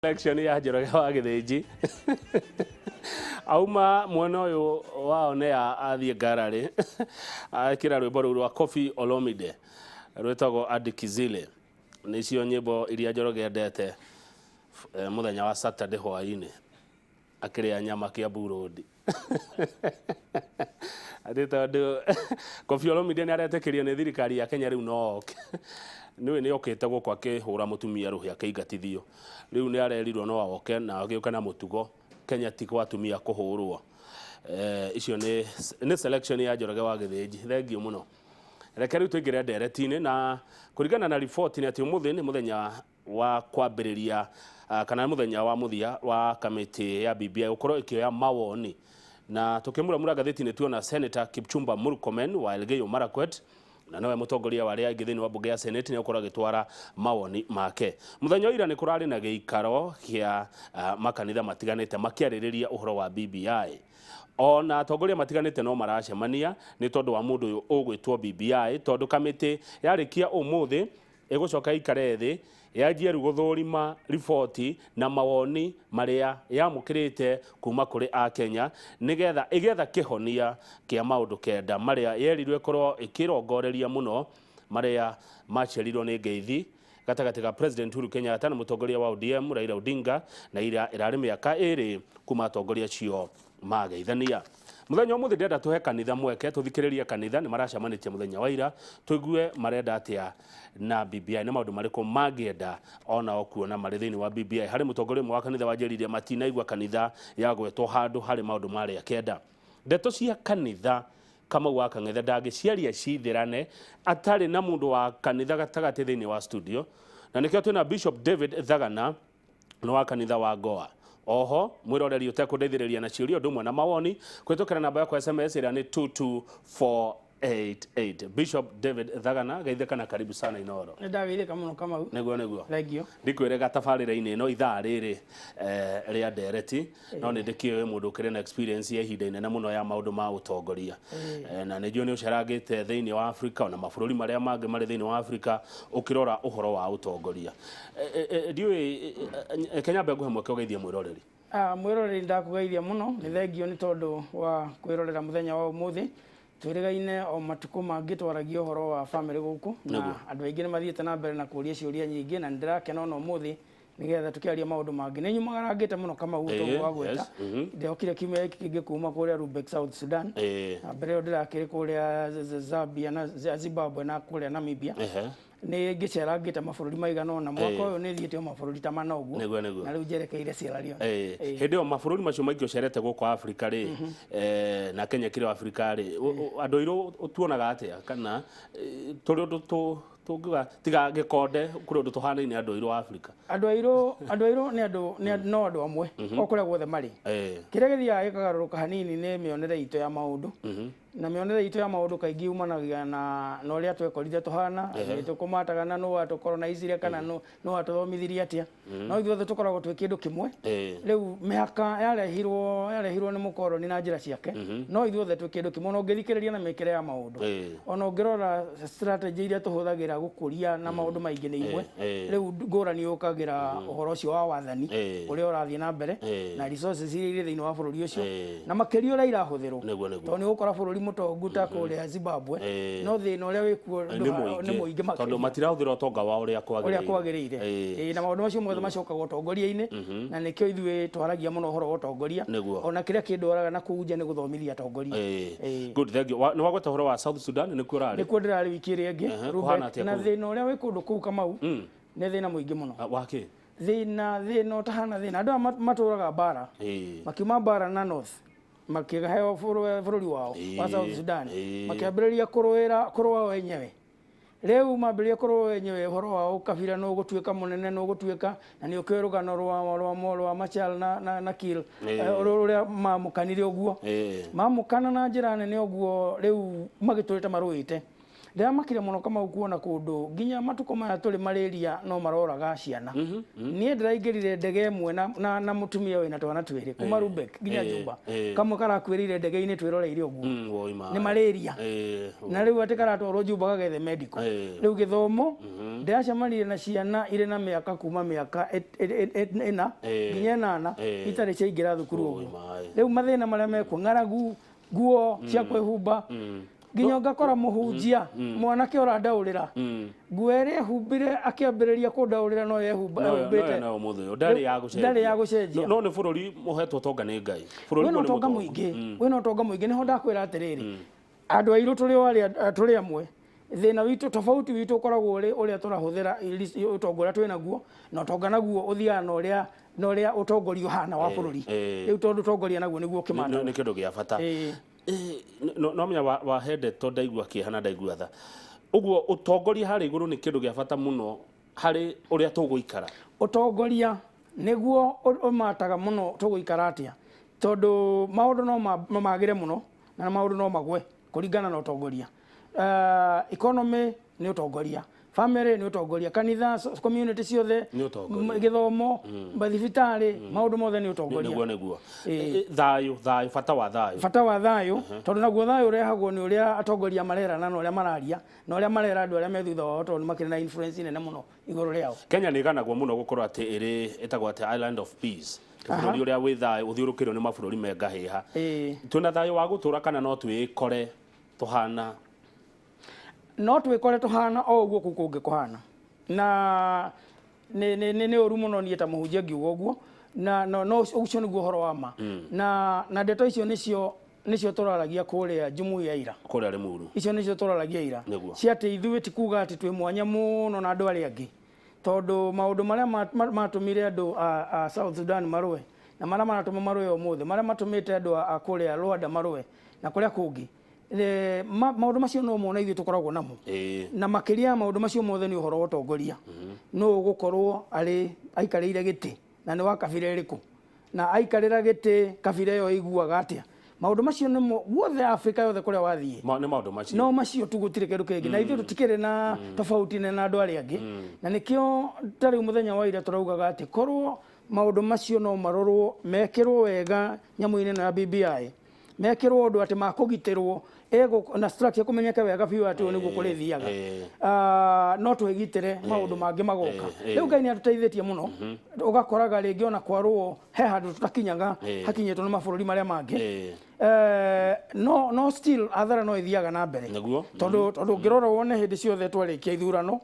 Election ya Njoroge wa Githĩnji auma mwena uyu wao ne athie ngarari akira rwimbo rwa Koffi Olomide rwetagwo Adikizile nicio nyimbo iria Njoroge endete muthenya wa Saturday hwaini akiria nyama kia Burudi adita ndo Koffi Olomide ni aretekirio ni thirikari ya Kenya riu no niwe ni okete gukwa akihura mutumia ruhi akaigatithio riu ni arerirwo no oke na agiuka na mutugo Kenya ti kwa atumia kuhurwo icio ni selection ya Njoroge wa Githĩnji thengio muno reke riu tuingire nderetine na kuringana na report ni ati umuthi ni muthenya wa kwambiriria kana muthenya wa muthia wa kamiti ya BBI ukorwo ikioya mawoni na tukimura gatheti-ini tuona Senator Kipchumba Murkomen wa Elgeyo Marakwet na nawe mutongoria wa ria githini wa bunge ya Senate ni ukora gitwara mawoni make muthenya ira ni kurari na giikaro kia makanitha matiganite makiaririria uhoro wa BBI ona atongoria matiganite no maracemania ni tondu wa mundu uyu ugwitwo BBI tondu kamiti yarikia umuthi igucoka ikare thi yajie ruguthurima ripoti na mawoni maria yamukirite kuma kuri a Kenya nigetha kihonia kia maundu kenda maria yerirwe korwo ikirongoreria muno maria macherirwo ni ngeithi gatagati ga President Uhuru Kenyatta na mutongoria wa ODM Raila Odinga na irari miaka iri kuma atongoria cio mageithania muthenya umuthi ndenda tuhe kanitha mweke tuthikiririe kanitha ni maracemanitie muthenya wa ira tuigue marenda atia na BBI na maundu mariku magienda ona okuona mari thini wa BBI hari mutongoria wa kanitha wanjeririe matinaigua kanitha yagwetwo handu hari maundu mari akenda ndeto cia kanitha kama wa kanitha ndangiciaria cithirane atari na mundu wa kanitha gatagati thini wa studio na nikio twina Bishop David Thagana no wa kanitha wa Goa oho mwiroreri utekundeithiriria na ciurio ndumwe na mawoni kwitokera namba yako SMS ira ni 22488 Bishop David Thagana geitheka na karibu sana Inoro ndageitheka muno kama neguo thengio ndikwire gatabarira-ini no ithaa riri ria ndereti no ni ndikio mundu kire na experience ya ihinda inene muno ya maundu ma utongoria na nijio ni uceragite thiini wa Africa na mabururi maria mangi mari thiini wa Africa ukirora uhoro wa utongoria ndiwe Kenya mbe nguhe mweke ugeithie mwiroreri mwiroreri ndakugeithia muno ni thengio ni tondu wa kwirorera muthenya wa umuthi twirigaine o matuko mangi twaragio horo wa family guku na andu aingi ni mathiete na mbere na kuria ciuria nyingi na ndirakena no umuthi nigetha tukiaria maundu mangi ni nyumagarangite muno kama utongo wa gweta ndiokire kimwe kingi kuma kuria Rubeck South Sudan na mbere yo ndirakire kuria Zambia na Zimbabwe na kuria Namibia ni ngicerangite mabururi maigano na mwaka uyu ni thiete mabururi ta manogu na riu njerekeire Sierra Leone hindi o mabururi macio maingi ucerete guku Africa ri na Kenya kiri Africa ri andu iru utuonaga atia kana turi undu tungiga tiga gikonde kuri undu tuhanaine andu iru Africa andu iru ni andu amwe okuria guothe mari kiria githia gikagaruruka hanini ni mionere itu ya maundu na mionere itu ya maundu kaingi umanagia na uria twekorithia tuhana tukumataga no atukolonizire kana no atuthomithirie atia no ithuothe tukoragwo twi kindu kimwe riu mihaka yarehirwo ni mukoroni na njira ciake no ithuothe twi kindu kimwe no ngithikiriria na mikire ya maundu ona ngirora strategy iria tuhuthagira gukuria na maundu maingi ni imwe riu ngurani ukagira uhoro ucio wa wathani uria urathie na mbere na resources iria thiini wa bururi ucio na makirio ria irahuthirwo to ni ukora bururi mutongu ta kuria Zimbabwe no thina uria wikuo ni muingi makiri tondu matirahuthira utonga wa uria kwagirire na maundu macio mothe macokaga utongoria-ini na nikio ithue twaragia muno uhoro wa utongoria ona kiria kindwaraga na kuunja ni guthomithia atongoria good thank you ni wagweta uhoro wa South Sudan ni kurari ni kwenderari wiki iri ingi na thina uria wi kundu kuu Kamau ni thina muingi muno waki thina utahana thina andu maturaga bara makiuma bara na north makiheo bururi wao wa South Sudan makiambiriria kurua wenyewe riu mambiriria kurua wenyewe horo wao kabira no gutuika munene no gutuika na ni ukirugano rwa Machal na Kiir uria mamukanire uguo mamukana na njira nene uguo riu magiturite maruite Ndĩa makire muno kama ukuona kundu nginya matuko maya tuli malaria no maroraga ciana. Nie ndiraingirire ndege imwe na mutumia wina twana twiri kuma Rubek nginya Juba. Kamwe karakwirire ndege-ini twĩroreire ũguo. Ni malaria. Na rĩu atĩ karatwarwo Juba gagethe medical. Rĩu gĩthomo ndĩracemanire na ciana irĩ na mĩaka kuma mĩaka 4 nginya 8 itarĩ ciaingĩra thukuru ũguo. Rĩu mathĩna marĩa mekuo ng'aragu, nguo cia kwĩhumba, nginya ngakora mũhunjia mwanake ũrandaũrĩra nguo ĩrĩa ehumbire akĩambĩrĩria kũndaũrĩra no yehumbĩte ndarĩ ya gũcenjia. No nĩ bũrũri mũhetwo ũtonga nĩ Ngai. Wĩna ũtonga mũingĩ, wĩna ũtonga mũingĩ. Nĩho ndakwĩra atĩrĩrĩ, andũ airũ tũrĩ amwe, thĩna witũ tofauti witũ ũkoragwo ũrĩa tũrahũthĩra ũtonga ũrĩa twĩ naguo na ũtonga naguo ũthiaga na ũrĩa ũtongoria ũhana wa bũrũri. Rĩu tondũ ũtongoria naguo nĩguo kĩmanda nĩ kĩndũ gĩa bata. No menya wahende to ndaigua kĩeha ndaigua tha. Ũguo ũtongoria harĩ igũrũ nĩ kĩndũ gĩa bata mũno harĩ ũrĩa tũgũikara. Ũtongoria nĩguo ũmataga mũno tũgũikara atĩa, tondũ maũndũ no magĩre mũno na maũndũ no magwe kũringana na ũtongoria. Economy nĩ ũtongoria, family nĩ ũtongoria, kanitha, community ciothe, gĩthomo, thibitarĩ, maũndũ mothe nĩ ũtongoria. Nĩguo thayũ, bata wa thayũ, tondũ naguo thayũ ũrehagwo nĩ ũrĩa atongoria marerana na ũrĩa mararia na ũrĩa marera andũ arĩa me thutha wao, tondũ makĩrĩ na influence nene mũno igũrũ rĩao. Kenya nĩ ĩganagwo mũno gũkorwo atĩ ĩtagwo atĩ island of peace. Bũrũri ũrĩa wĩ thayũ ũthiũrũkĩrĩirwo nĩ mabũrũri me ngahĩha. Twĩna thayũ wa gũtũra kana no twĩkore tũhana? No twĩkore tũhana o ũguo kũu kũngĩ kũhana. Na nĩ ũru mũno niĩ ta mũhunjia ngiuga ũguo, na no ũcio nĩguo ũhoro wa ma. Na ndeto icio nĩcio tũraragia kũrĩa Jumuiya ira. Kũrĩa Limuru. Icio nĩcio tũraragia ira. Ciatĩ ithuĩ ti kuga atĩ twĩ mwanya mũno na andũ arĩa angĩ. Tondũ maũndũ marĩa matũmire andũ a South Sudan marũe na marĩa maratũma marũe ũmũthĩ, marĩa matũmĩte andũ a kũrĩa Rwanda marũe na kũrĩa kũngĩ, maũndũ macio no mona ithuĩ tũkoragwo namo. Na makĩria maũndũ macio mothe nĩ ũhoro wa ũtongoria. No ũgũkorwo aikarĩire gĩtĩ na nĩ wa kabira ĩrĩkũ, na aikarĩra gĩtĩ kabira ĩyo ĩiguaga atĩa. Maũndũ macio nĩmo guothe Afrika yothe kũrĩa wathiĩ. Nĩ maũndũ macio. No macio tu gũtirĩ kĩndũ kĩngĩ. Na ithuĩ tũtikĩrĩ na tofauti na andũ arĩa angĩ. Na nĩkĩo ta rĩu mũthenya wa ira tũraugaga atĩ korwo maũndũ macio no marorwo mekĩrwo wega nyamũ-inĩ na BBI, mekĩrwo ũndũ atĩ makũgitĩrwo na structure kũmenyeka wega biũ atĩ ũũ nĩguo kũrĩthiaga, no twĩgitĩre maũndũ mangĩ magoka. Rĩu Ngai nĩ atũteithĩtie mũno, ũgakoraga rĩngĩ ona kwarwo he handũ tũtakinyaga hakinyĩtwo nĩ mabũrũri marĩa mangĩ. No still athara no ithiaga na mbere, tondũ ũngĩrora wone hĩndĩ ciothe twarĩkia ithurano,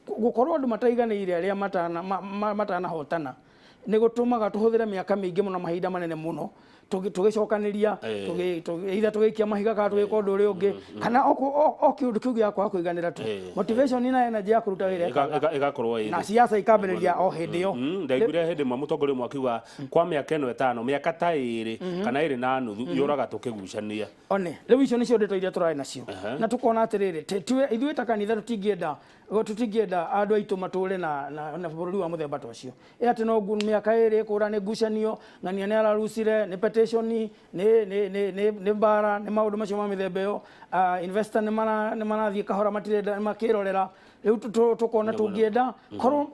gũkorwo andũ mataiganĩire arĩa matanahotana nĩ gũtũmaga tũhũthĩre mĩaka mĩingĩ mũno, mahinda manene mũno tũgĩcokanĩria, either tũgĩikia mahiga kana tũgĩka ũndũ ũrĩa ũngĩ, kana o kĩũndũ kĩu gĩakwa kũiganĩra tu, motivation na energy ya kũruta wĩra ĩgakorwo ĩrĩ, na siasa ikambĩrĩria o hĩndĩ ĩyo. Ndaiguire hĩndĩ ĩmwe mũtongoria ũmwe akiuga kwa mĩaka ĩno 5, mĩaka ta 2 kana 2 na nuthu yũraga tũkĩgucania. One rĩu icio nĩcio ndeto iria tũrarĩ nacio, na tũkona atĩrĩrĩ, ithuĩ ta kanitha tũtingĩenda andũ aitũ matũre na bũrũri wa mũthemba ta ũcio. Atĩ no mĩaka 2 kũra nĩ ngucanio, ng'ania nĩ ararucire, nĩ petition, nĩ mbara, nĩ maũndũ macio ma mĩthemba ĩyo, investor nĩ marathiĩ kahora makĩrorera. Rĩu tũkona tũngĩenda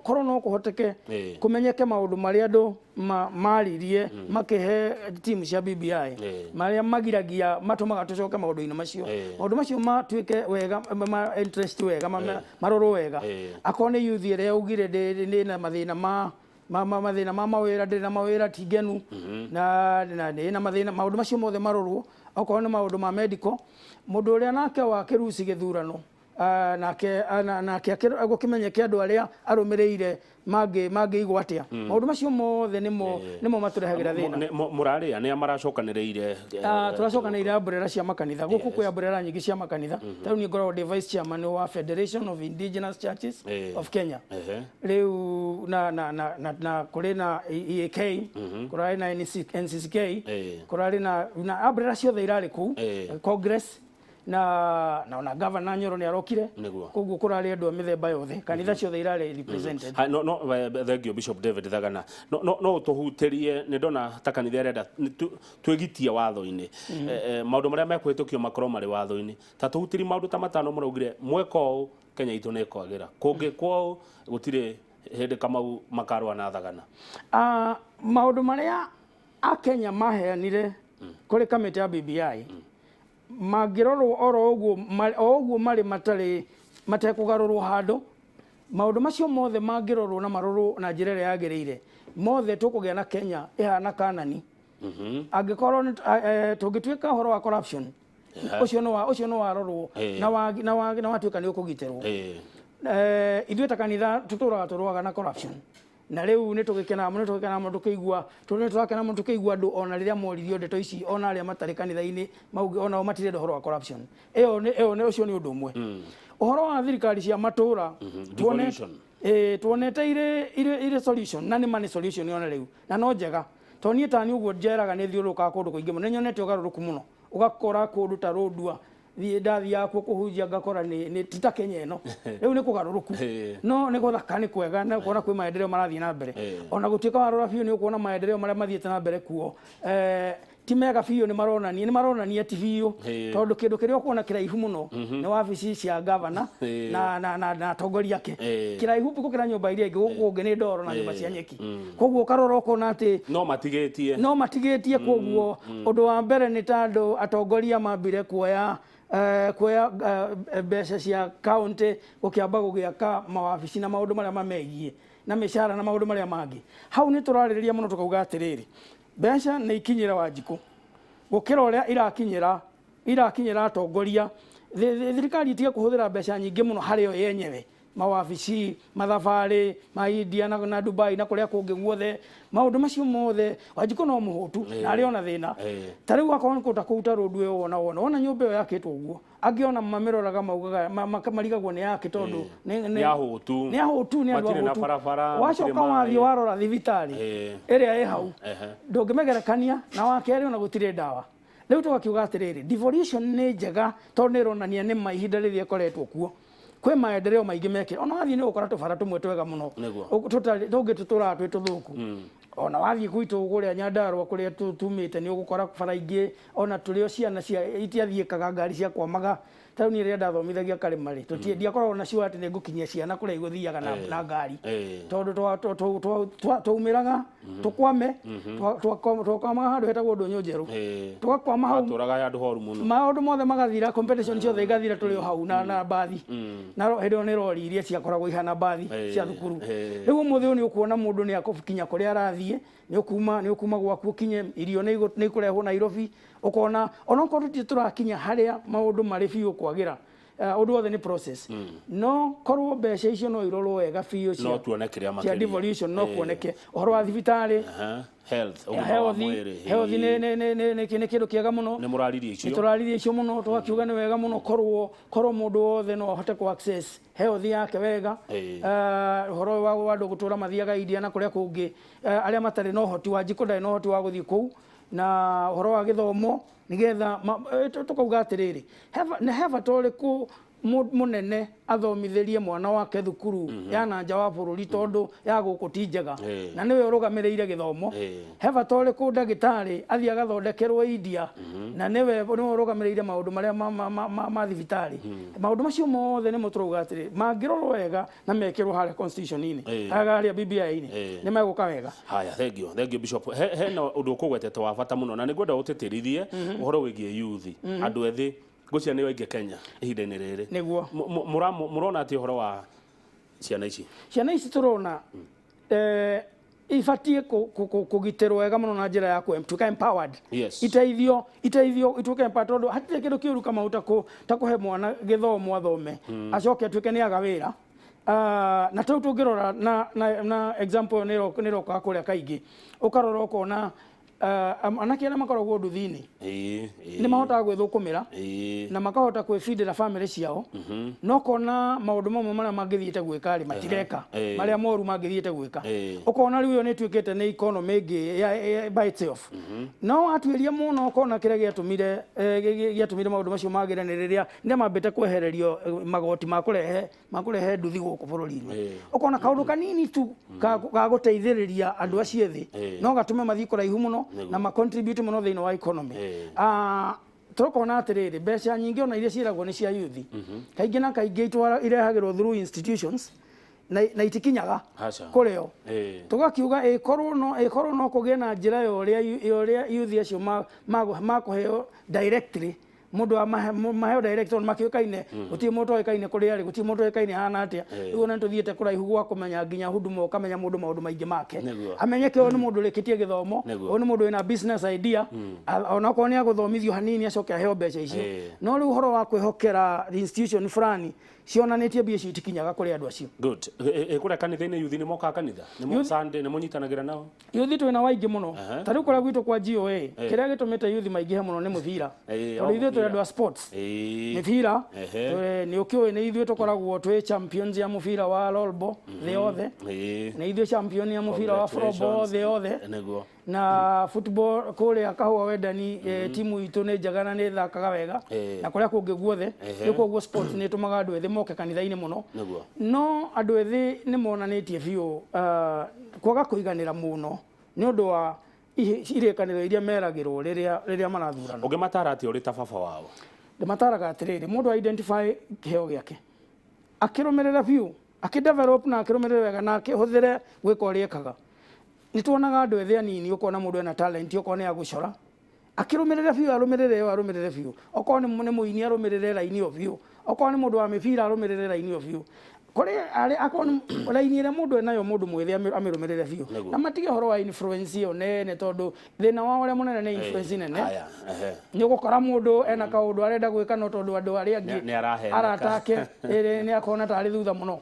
korwo no kũhoteke kũmenyeke maũndũ marĩa andũ maririe makĩhe timu cia BBI marĩa magiragia matũmaga tũcoke maũndũ-inĩ macio, maũndũ macio matuĩke wega, interest wega, marorwo wega. Akorwo nĩ youth ĩrĩa yaugire ndĩ na mathĩna ma mawĩra, ndĩ na mawĩra tigenu, na ndĩ na mathĩna, maũndũ macio mothe marorwo. Okorwo nĩ maũndũ ma medical, mũndũ ũrĩa nake wakĩruci gĩthurano nake gũkĩmenyeke andũ arĩa arũmĩrĩire mangĩigwo atĩa. Maũndũ macio mothe nĩmo matũrehagĩra thĩna. Mũrarĩa nĩ maracokanĩrĩire? Tũracokanĩrĩire mburera cia makanitha. Gũkũ kwĩ mburera nyingĩ cia makanitha. Tarĩu niĩ ngoragwo ndĩ vice chairman wa Federation of Indigenous Churches of Kenya. Rĩu na kũrĩ na EAK, kũrarĩ na NCCK, kũrarĩ na mburera ciothe irarĩ kũu, Congress, na ona governor Nyoro ni arokire koguo kurari andu a mithemba yothe kanitha ciothe irari represented. No thank you Bishop David Thagana. No tuhutirie ni ndona ta kanitha irenda twegitia watho-ini maundu maria mekuhitukio makorwo mari watho-ini ta tuhutiri maundu ta matano muraugire mweko Kenya itu ne kwagira kungi kwao gutire hindi Kamau makarwa na Thagana. Maundu maria a Kenya maheanire kuri kamiti ya BBI magirorwo oro uguo mari matekugarurwo handu maundu macio mothe mangirorwo na marorwo na njira ria yagiriire mothe tukugia na Kenya ihana Kanani. Angikorwo tungituika horo wa corruption ucio no warorwo na watuika ni ukugitirwo. Ithuĩ ta kanitha tuturaga turwaga na corruption na riu ni tugikena mundu kigua turakena mundu kigua andu ona riria moririo ndeto ici ona aria matari kanitha-ini mauge ona o matire horo wa corruption eo ni ucio ni undu umwe. Uhoro wa thirikari cia matura tuonete ire solution na ni mani solution ona riu na no njega to nie tani uguo njeraga ni thiuruka kundu kuingi muno nyonete ugaruruku muno ugakora kundu ta Rondua ndathi yakwo kuhunjia ngakora ni tita Kenya ino riu ni kugaruruku no ni guthaka ni kwega na kuona kwi maendeleo marathii na mbere ona gutuika warora biu ni ukuona maendeleo maria mathiete na mbere kuo ti mega biu ni maronania ti biu tondu kindu kiria ukuona kiraihu muno ni wabici cia governor na atongoria ake kiraihu gukira nyumba iria ingi gukungi ni ndoro na nyumba cia nyeki koguo karora ukona ati no matigetie koguo undu wa mbere ni tandu atongoria mambire kuoya mbeca cia county gukiamba gugiaka mawabici na maundu maria mamegie na mishara na maundu maria mangi hau ni turaririria muno tukauga atiriri mbeca ni ikinyira Wanjiku gukira uria irakinyira atongoria thirikari itige kuhuthira mbeca nyingi muno hario yenyewe mawabici mathabari ma India na Dubai na kuria kungi guothe maundu macio mothe Wanjiku no muhutu na ari ona thina tariu akona kuta kuuta rodu yo ona nyumba yo yakitwo uguo angiona mamiroraga maugaga marigagwo ni yake tondu ni ahutu ni andu ahutu wacoka wathi warora thibitari iria ĩ hau ndungimegerekania na wakeri ona gutire ndawa riu tugakiuga atiriri devolution ni njega tondu ni ronania ni maihinda riria koretwo kuo kwe maendeleo maingi meke ona wathi ni ukora tubara tumwe twega muno tutura twituthuku ona wathi gwitu guria Nyandarua kuria tumite ni ugukora bara ingi ona turio ciana cia itiathiikaga ngari cia kwamaga tau ni ria ndathomithagia Karimari ndiakorwo na cio ati ni ngukinyia ciana kuria iguthiaga na ngari tondu twaumiraga tukwame twakwama handu hetagwo Ndunyu Njeru tugakwama hau turaga andu horu muno maundu mothe magathira competition ciothe igathira turi hau na bathi na hendo ni rori iria ciakoragwo ihana bathi cia thukuru riu muthe ni ukuona mundu ni akukinya kuria arathie ni ukuma gwaku kinye irio ni ikurehwo Nairobi ukona ona ko turakinya haria maundu mari biu kwagira undu wothe ni process no korwo mbeca icio no irorwo wega biu cia no tuone kiria makiri devolution no kuoneke uhoro wa thibitari health ni kindu kiega muno ni muraririe icio muno twakiuga ni wega muno korwo mundu wothe no ahote ku access health yake wega uhoro wa andu gutura mathiaga India na kuria kungi aria matari no hoti Wanjiku ndai no hoti wa guthii kuu na uhoro wa githomo nigetha tukauga atiriri heva toriku munene athomithirie mwana wake thukuru ya nanja wa bururi tondu ya guku ti njega na niwe urugamireire githomo heva toriku ndagitari athi agathondekerwo India na niwe urugamireire maundu maria ma thibitari maundu macio mothe ni muturuga atiri mangirorwo wega na mekirwo haria constitution-ini haria BBI-ini ni meguka wega. Haya, thank you Bishop. He no undu ukugwetete wa bata muno na nigwenda utitirithie uhoro wigie youth andu ethi gucia ni waige Kenya ihinda-ini riri niguo murona ati uhoro wa ciana ici turona ifatie kugitirwo wega muno na njira ya tuka empowered iteithio ituke empowered tondu hatire kindu kiuru kama utakuhe mwana githomo athome acoke atuike ni agawira na tungirora na example ni roka kuria kaingi ukarora ukona anake na makoragwo nduthi-ini ni mahotaga gwithukumira na makahota kwifindira family ciao no kona maundu mamwe maria mangithiite gwika ri matireka maria moru mangithiite gwika ukona riu yo ni twikite ni economy ingi by itself no atwiria muno kona kiria giatumire maundu macio magire ni riria ndia mambite kwehererio magoti makurehe nduthi guku bururi-ini ukona kaundu kanini tu ga guteithiriria andu acio thi no gatume mathii kuraihu muno na ma contribute muno thiini wa economy tukona atiriri mbeca nyingi ona iria ciiragwo ni cia youth kaingi na kaingi irehagirwo through institutions na itikinyaga kureo tugakiuga ikorwo no kugie na njira yoria youth acio makuheo directly mundu maheo direct on makiukaine guti mundu oikaine kuria ri guti mundu oikaine hana atia riu na tuthiete kuraihu gwa kumenya nginya huduma ukamenya mundu maundu maingi make amenyeke onu mundu rikitie githomo onu mundu ina business idea ona ko ni aguthomithio hanini acoke aheo mbeca icio no riu horo wa kwihokera institution fulani cionanitie mbia citikinyaga kuri andu acio good kuria kanitha-ini youth ni moka kanitha ni mo Sunday ni munyitanagira nao youth twina waingi muno ta riu kuria gwitu kwa GOA kiria gitumite youth maingihe muno ni muthira tondu andu a sports mithira ni ukiwe ni ithuĩ tukoragwo twi champions ya mufira wa rolbo the othe ni ithuĩ champion ya mufira wa floorball the othe na football kuria kahua wendani timu itu ni njagana ni thakaga wega na kuria kungi guothe ni koguo sports ni tumaga andu ethi moke kanitha-ini muno no andu ethi ni monanitie biu kwaga kuiganira muno ni undu wa irekaniro iria meragirwo riria marathurana ungimatara ati uri ta baba wao ndimataraga atiriri mundu identify kiheo giake akirumirira biu akidevelop na akirumirira wega na akihuthire gwika uria ekaga nituonaga andu ethi anini ukona mundu ena talent ukona ya gucora akirumirira biu arumirire biu okona ni muini arumirire raini of biu okona ni mundu wa mipira arumirire raini of biu kuri ari akona raini ire mundu enayo mundu mwithi amirumirire biu na matige horo wa influence yo nene tondu thina wa uria munene ni influence nene ni gukora mundu ena kaundu arenda gwika no tondu andu aria angi aratake ni akona tari thutha muno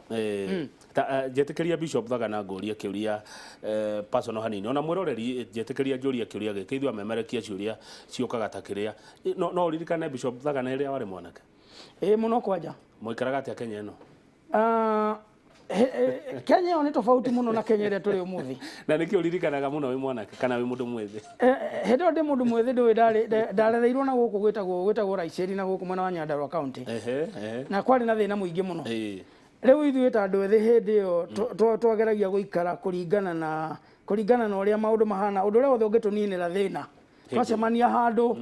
njetikiria Bishop Thagana nguria kiuria personal hanini ona mwiroreri njetikiria njuria kiuria giki ithu amemerekia ciuria ciukaga ta kiria no uririkane Bishop Thagana iria wari mwanake muno kwanja muikaraga atia Kenya ino Kenya yo ni tofauti muno na Kenya iria turi umuthi na niki uririkanaga muno wi mwanake kana wi mundu mwethi hendo ndi mundu mwethi ndui ndarereirwo na guku gwitagwo Raiceri na guku mwena wa Nyandarua county na kwari na thina muingi muno riu ithuĩ ta andu ethi hindi yo twageragia guikara kuringana na uria maundu mahana undu uria wothe ungituninira thina twacemania handu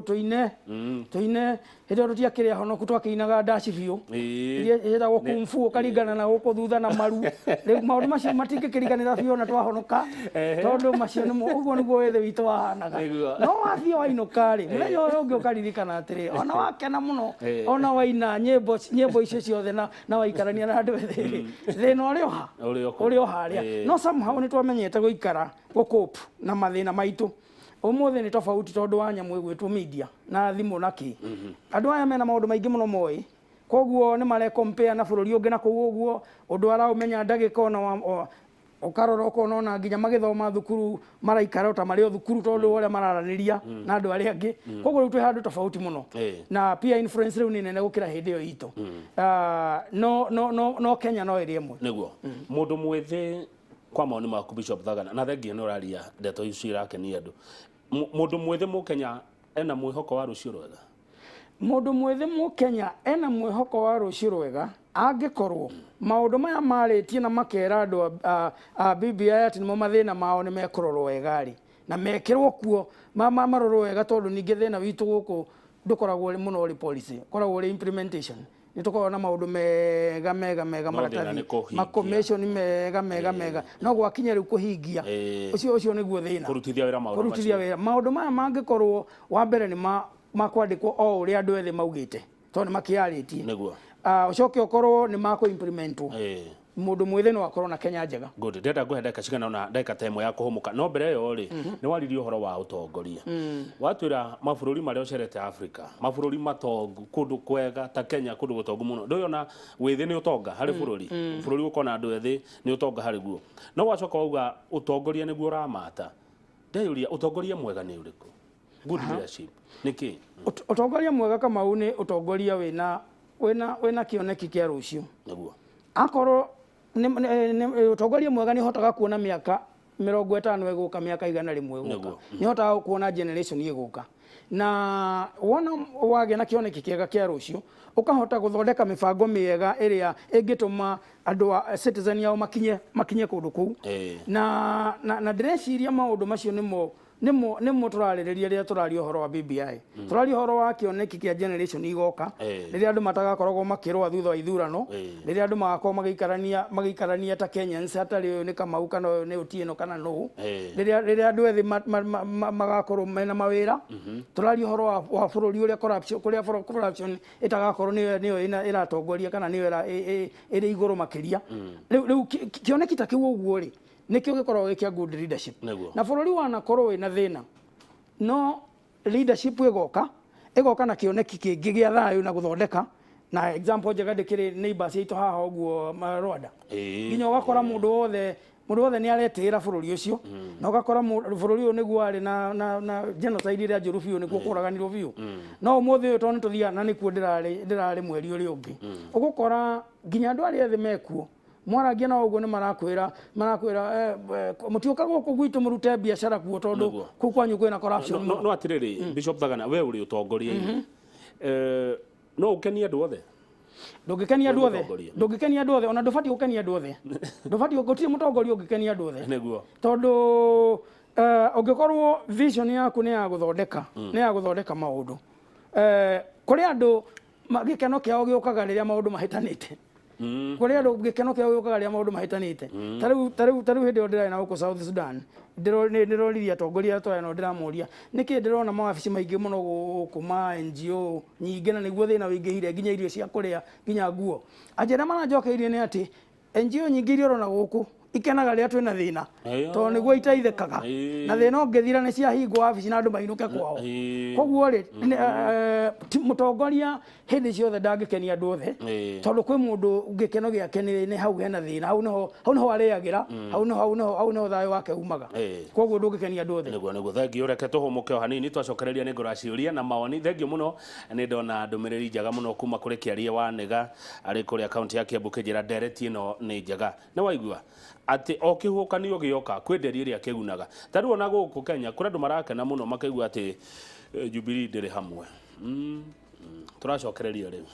tuine hĩndĩ tutiakĩrĩa honoku twakĩinaga ndaci biũ iria ciĩtagwo kumfu ũkaringana na gũkũ thutha na maru rĩu maũndũ macio matingĩkĩriganĩra biũ na twahonoka tondũ macio ũguo nĩguo wĩthĩ witũ wahanaga no wathiĩ wainũka-rĩ mũthenya ũyũ ũngĩ ũkaririkana atĩrĩ ona wakena mũno ona waina nyĩmbo icio ciothe na waikarania na andũ ethĩ thĩna ũrĩ o harĩa no somehow nĩ twamenyete gũikara gũkũpu na mathĩna maitũ umuthi ni tofauti tondu wa nyamu igwitwo media na thimu na ki andu aya mena maundu maingi muno moi koguo ni mare compare na bururi ungi na kuguo uguo undu ara umenya ndagika ona ukarora ukona ona nginya magithoma thukuru maraikara uta mari thukuru tondu uria mararaniria na andu aria angi koguo riu twi handu tofauti muno na pia influence riu ni nene gukira hindi yo itu no Kenya no iri imwe niguo mundu mwethi kwa maoni maku Bishop Thagana na thengia no raria ndeto icio irakenia andu mundu mwethi mu Kenya ena mwihoko wa rucio rwega mundu mwethi mu Kenya ena mwihoko wa rucio rwega angikorwo maundu maya maritie na makera andu BBI ati nimo mathina mao ni mekorwo wega ri na mekirwo kuo marorwo wega tondu ningi thina witu guku ndukoragwo muno uri policy koragwo uri implementation nitukorwo na maundu mega maratathi makommission mega no gwakinya riu kuhingia ucio niguo thina kurutithia wira maundu maya mangikorwo wa mbere ni makwandikwo o uria andu ethi maugite tondu makiaritie niguo ucoke okorwo ni mako implementwo mundu mwithi no akorwo na Kenya njega good ndenda nguhe ndeka cigana ona ndeka ta imwe ya kuhumuka no mbere yo ri ni waririe uhoro wa utongoria watwira mabururi mari ocerete Africa mabururi matongu kundu kwega ta Kenya kundu gutongu muno ndoyona withi ni utonga hari bururi ukona andu ethi ni utonga hari guo no wacoka uga utongoria niguo uramata ndeyuria utongoria mwega ni uriku good leadership niki utongoria mwega Kamau ni utongoria wina kioneki kia rucio naguo akorwo utongoria mwega ni hotaga kuona miaka 50 iguka miaka 100 iguka ni hotaga kuona generation iguka na wona wage na kioneki kiega kia rucio ukahota guthondeka mibango miega iria ingituma andu a citizen yao makinye kundu kuu na ndĩreciria maundu macio nimo turarĩrĩria rĩrĩa tũraria ũhoro wa BBI tũraria ũhoro wa kĩoneki kĩa generation igoka rĩrĩa andũ matagakoragwo makĩrũa thutha wa ithurano rĩrĩa andũ magakorwo magĩikarania ta Kenyans hatarĩ ũyũ nĩ Kamau kana ũyũ nĩ Otieno kana nũ rĩrĩa andũ ethĩ magakorwo mena mawĩra tũraria ũhoro wa bũrũri ũrĩa corruption ĩtagakorwo nĩyo ĩratongoria kana nĩyo ĩrĩ igũrũ makĩria rĩu kĩoneki ta kĩu ũguo rĩ nikio gikorwo gĩkia good leadership na bũrũri wanakorwo wĩna thĩna no leadership igoka na kĩoneki kĩngĩ gĩa thayũ na gũthondeka na example njega ndĩkĩrĩ neighbors aitũ haha ũguo Rwanda nginya ũgakora mũndũ wothe nĩ aretĩĩra bũrũri ũcio na ũgakora bũrũri ũyũ nĩguo arĩ na genocide ĩrĩa njũru biũ nĩkuo kũraganirwo biũ no ũmũthĩ ũyũ tondũ nĩtũthiaga na nĩkuo ndĩrarĩ mweri ũrĩa ũngĩ ũgũkora nginya andũ arĩa ethĩ mekuo mwaragia na uguo ni marakwira mutiuka guku gwitu murute biashara kuo tondu ku kwanyu kwina corruption no atiriri Bishop Thagana we uri utongoria no ukenia andu othe ndungikenia andu othe ona ndubati ukenia andu othe ndubati gutire mutongoria ungikenia andu othe niguo tondu ungikorwo vision yaku ni ya guthondeka maundu kuri andu gikeno kiao giukaga riria maundu mahitanite kuri andu gikeno kiao giukaga riria maundu mahitanite tariu hindi ndira na uko South Sudan ndiroriria atongoria twa no ndiramuria niki ndirona mawabici maingi muno kuma NGO nyingi na niguo thina wingihire nginya irio cia kuria nginya nguo ajera maranjokeirie ni ati NGO nyingi irio rona guku ikenaga ria twina thina to niguo itaithekaga na thina ungithira ni cia hingo wabici na andu mainuke kwao koguo ri mutongoria hindi ciothe ndangikenia andu othe tondu kwi mundu ungikeno giake ni hau hena thina hau niho ariagira hau niho thayo wake umaga koguo ndungikenia andu othe niguo thengio reke tuhumuke hanini twacokereria ni nguraciuria na mawoni thengio muno ni ndona ndumiriri njega muno kuma kuri Kiarie wa Nega ari kuri account ya Kiambu kijira direct ino ni njega na waigua ati okihukanio gioka kwenderia iria kigunaga tari ona guku Kenya kuri andu marakena muno makaigua ati Jubilee ndiri hamwe turacokereria riu